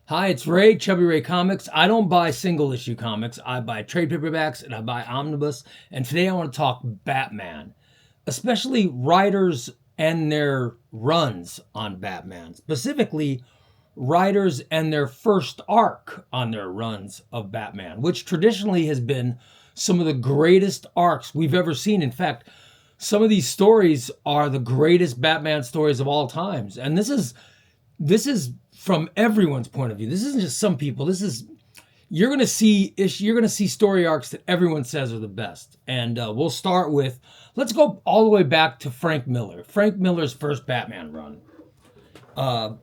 Hi, it's Ray, Chubby Ray Comics. I don't buy single issue comics. I buy trade paperbacks and I buy omnibus. And today I want to talk Batman, especially writers and their runs on Batman, specifically writers and their first arc on their runs of Batman, which traditionally has been some of the greatest arcs we've ever seen. In fact, some of these stories are the greatest Batman stories of all times. And this is from everyone's point of view. This isn't just some people. This is you're gonna see story arcs that everyone says are the best. And we'll start with let's go all the way back to Frank Miller. Frank Miller's first Batman run.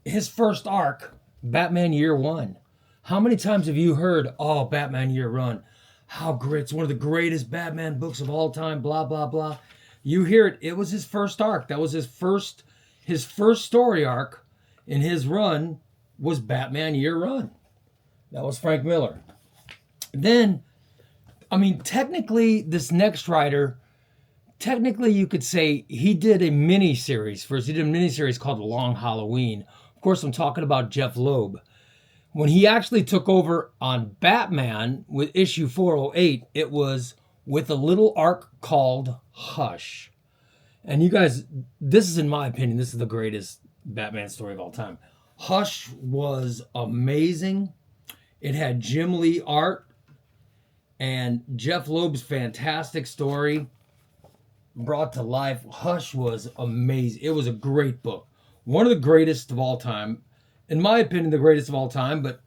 His first arc, Batman Year One. How many times have you heard, "Oh, Batman Year Run, how great! It's one of the greatest Batman books of all time." Blah blah blah. You hear it. It was his first arc. That was his first story arc in his run was Batman Year Run. That was Frank Miller. Then, technically, this next writer, technically you could say he did a mini series first. He did a mini series called The Long Halloween. Of course, I'm talking about Jeff Loeb. When he actually took over on Batman with issue 408, it was with a little arc called Hush. And you guys, this is, in my opinion, this is the greatest Batman story of all time. Hush was amazing. It had Jim Lee art and Jeff Loeb's fantastic story brought to life. Hush was amazing. It was a great book. One of the greatest of all time. In my opinion, the greatest of all time, but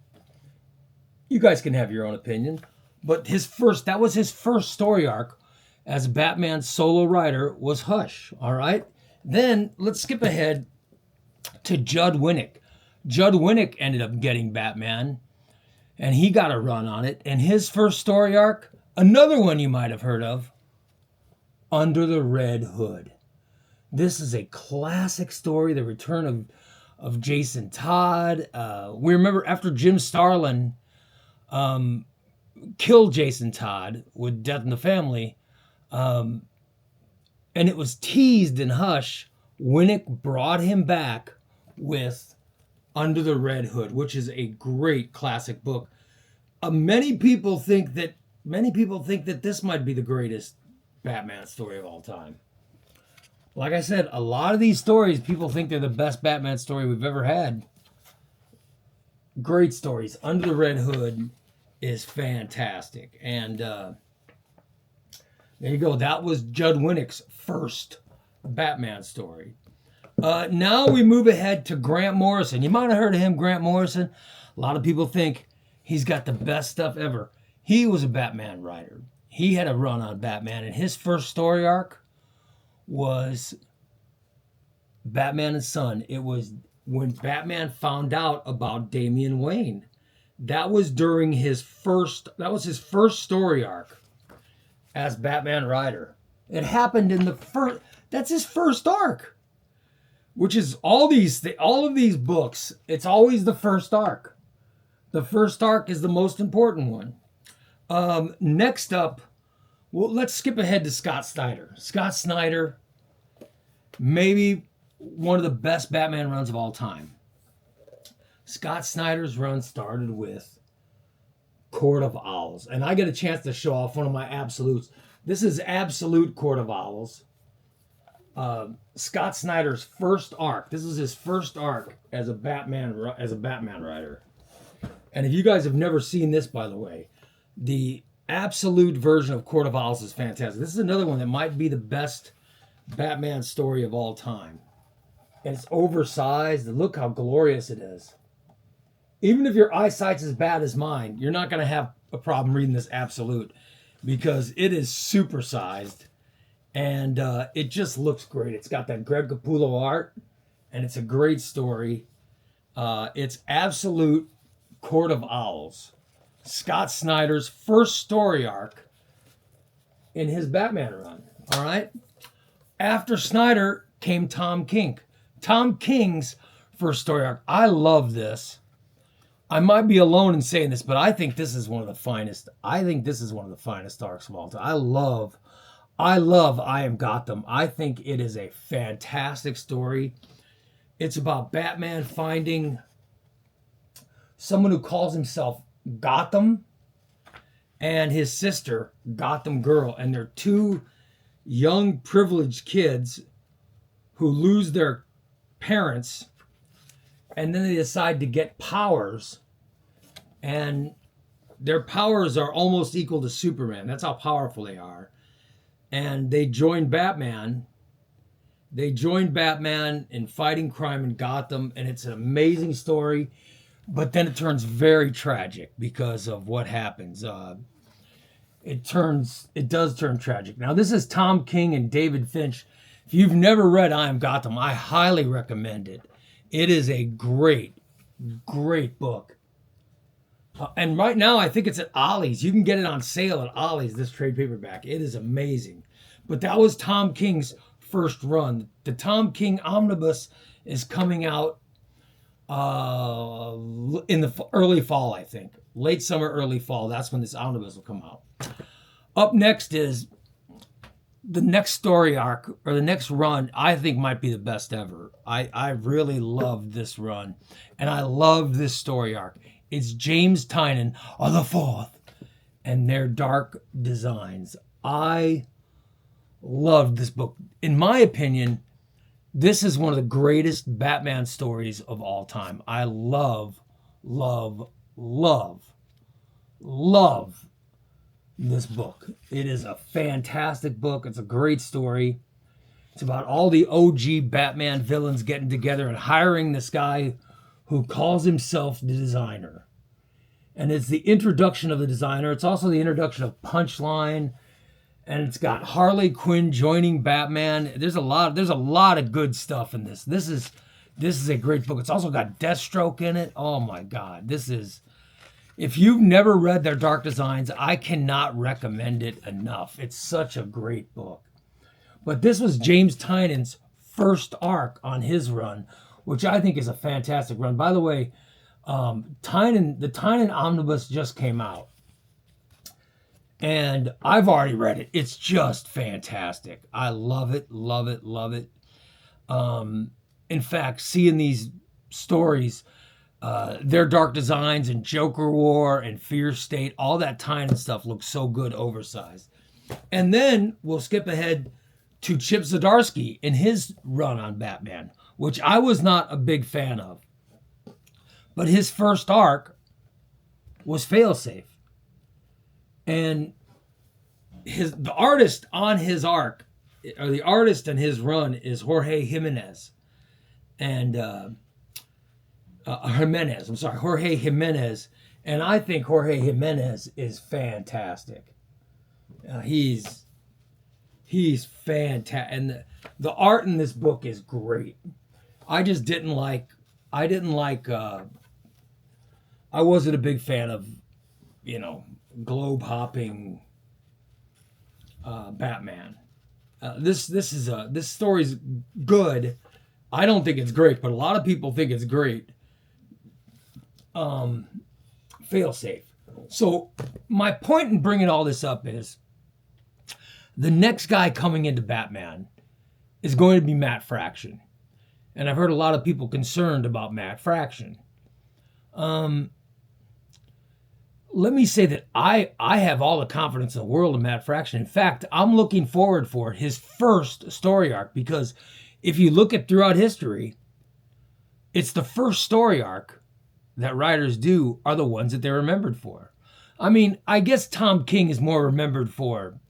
you guys can have your own opinion. But that was his first story arc as Batman solo writer was Hush. All right. Then let's skip ahead to Judd Winnick. Judd Winnick ended up getting Batman, and he got a run on it. And his first story arc, another one you might have heard of, Under the Red Hood. This is a classic story, the return of Jason Todd. We remember after Jim Starlin killed Jason Todd with Death in the Family, and it was teased in Hush, Winnick brought him back with Under the Red Hood, which is a great classic book. Many people think that this might be the greatest Batman story of all time. Like I said, a lot of these stories, people think they're the best Batman story we've ever had. Great stories. Under the Red Hood is fantastic. And there you go. That was Judd Winnick's first Batman story. Now we move ahead to Grant Morrison. You might have heard of him, Grant Morrison. A lot of people think he's got the best stuff ever. He was a Batman writer. He had a run on Batman, and his first story arc was Batman and Son. It was when Batman found out about Damian Wayne. That was his first story arc as Batman writer. It happened that's his first arc. Which is all of these books, it's always the first arc. The first arc is the most important one. Next up, well, let's skip ahead to Scott Snyder. Scott Snyder, maybe one of the best Batman runs of all time. Scott Snyder's run started with Court of Owls. And I get a chance to show off one of my absolutes. This is Absolute Court of Owls. Scott Snyder's first arc. This is his first arc as a Batman writer. And if you guys have never seen this, by the way, the absolute version of Court of Owls is fantastic. This is another one that might be the best Batman story of all time. And it's oversized, and look how glorious it is. Even if your eyesight's as bad as mine, you're not going to have a problem reading this absolute because it is supersized. And it just looks great. It's got that Greg Capullo art, and it's a great story. It's Absolute Court of Owls. Scott Snyder's first story arc in his Batman run. All right? After Snyder came Tom King. Tom King's first story arc. I love this. I might be alone in saying this, but I think this is one of the finest. I think this is one of the finest arcs of all time. I love I Am Gotham. I think it is a fantastic story. It's about Batman finding someone who calls himself Gotham and his sister, Gotham Girl. And they're two young, privileged kids who lose their parents, and then they decide to get powers. And their powers are almost equal to Superman. That's how powerful they are. And they join Batman. They join Batman in fighting crime in Gotham, and it's an amazing story. But then it turns very tragic because of what happens. It does turn tragic. Now, this is Tom King and David Finch. If you've never read I Am Gotham, I highly recommend it. It is a great, great book. And right now, I think it's at Ollie's. You can get it on sale at Ollie's, this trade paperback. It is amazing. But that was Tom King's first run. The Tom King Omnibus is coming out in the early fall, I think. Late summer, early fall. That's when this omnibus will come out. Up next is the next story arc, or the next run, I think might be the best ever. I really love this run. And I love this story arc. It's James Tynion of the Fourth and their dark designs. I loved this book. In my opinion, this is one of the greatest Batman stories of all time. I love, love, love, love this book. It is a fantastic book. It's a great story. It's about all the OG Batman villains getting together and hiring this guy who calls himself the Designer. And it's the introduction of the Designer. It's also the introduction of Punchline. And it's got Harley Quinn joining Batman. There's a lot of good stuff in this. This is a great book. It's also got Deathstroke in it. Oh my God. If you've never read their Dark Designs, I cannot recommend it enough. It's such a great book. But this was James Tynion's first arc on his run, which I think is a fantastic run. By the way, the Tynion Omnibus just came out. And I've already read it. It's just fantastic. I love it, love it, love it. In fact, seeing these stories, their Dark Designs and Joker War and Fear State, all that Tynion stuff looks so good, oversized. And then we'll skip ahead to Chip Zdarsky in his run on Batman, which I was not a big fan of. But his first arc was Failsafe. And the artist on his arc, or the artist in his run, is Jorge Jimenez. And Jorge Jimenez. And I think Jorge Jimenez is fantastic. He's fantastic. And the art in this book is great. I wasn't a big fan of, globe hopping Batman. This story's good. I don't think it's great, but a lot of people think it's great. Failsafe. So my point in bringing all this up is the next guy coming into Batman is going to be Matt Fraction. And I've heard a lot of people concerned about Matt Fraction. Let me say that I have all the confidence in the world in Matt Fraction. In fact, I'm looking forward for his first story arc, because if you look at throughout history, it's the first story arc that writers do are the ones that they're remembered for. I mean, I guess Tom King is more remembered for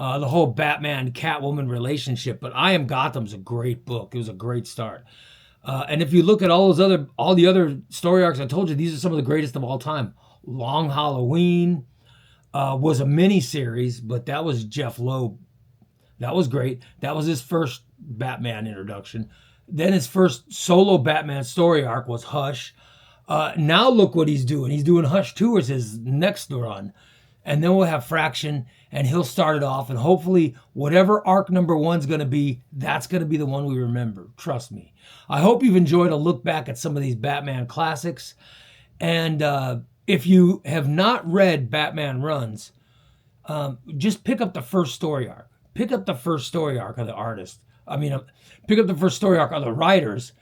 the whole Batman-Catwoman relationship, but I Am Gotham's a great book. It was a great start. And if you look at all the other story arcs I told you, these are some of the greatest of all time. Long Halloween was a mini-series, but that was Jeff Loeb. That was great. That was his first Batman introduction. Then his first solo Batman story arc was Hush. Now look what he's doing. He's doing Hush 2 as his next run. And then we'll have Fraction, and he'll start it off. And hopefully whatever arc number 1's going to be, that's going to be the one we remember. Trust me. I hope you've enjoyed a look back at some of these Batman classics. And if you have not read Batman runs, just pick up the first story arc. Pick up the first story arc of the artist. Pick up the first story arc of the writers,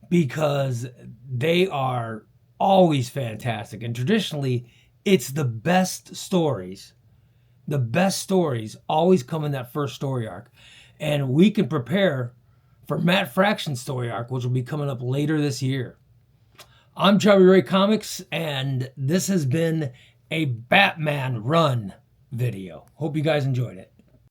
because they are always fantastic. And traditionally, it's the best stories. The best stories always come in that first story arc. And we can prepare for Matt Fraction's story arc, which will be coming up later this year. I'm Chubby Ray Comics, and this has been a Batman Run video. Hope you guys enjoyed it.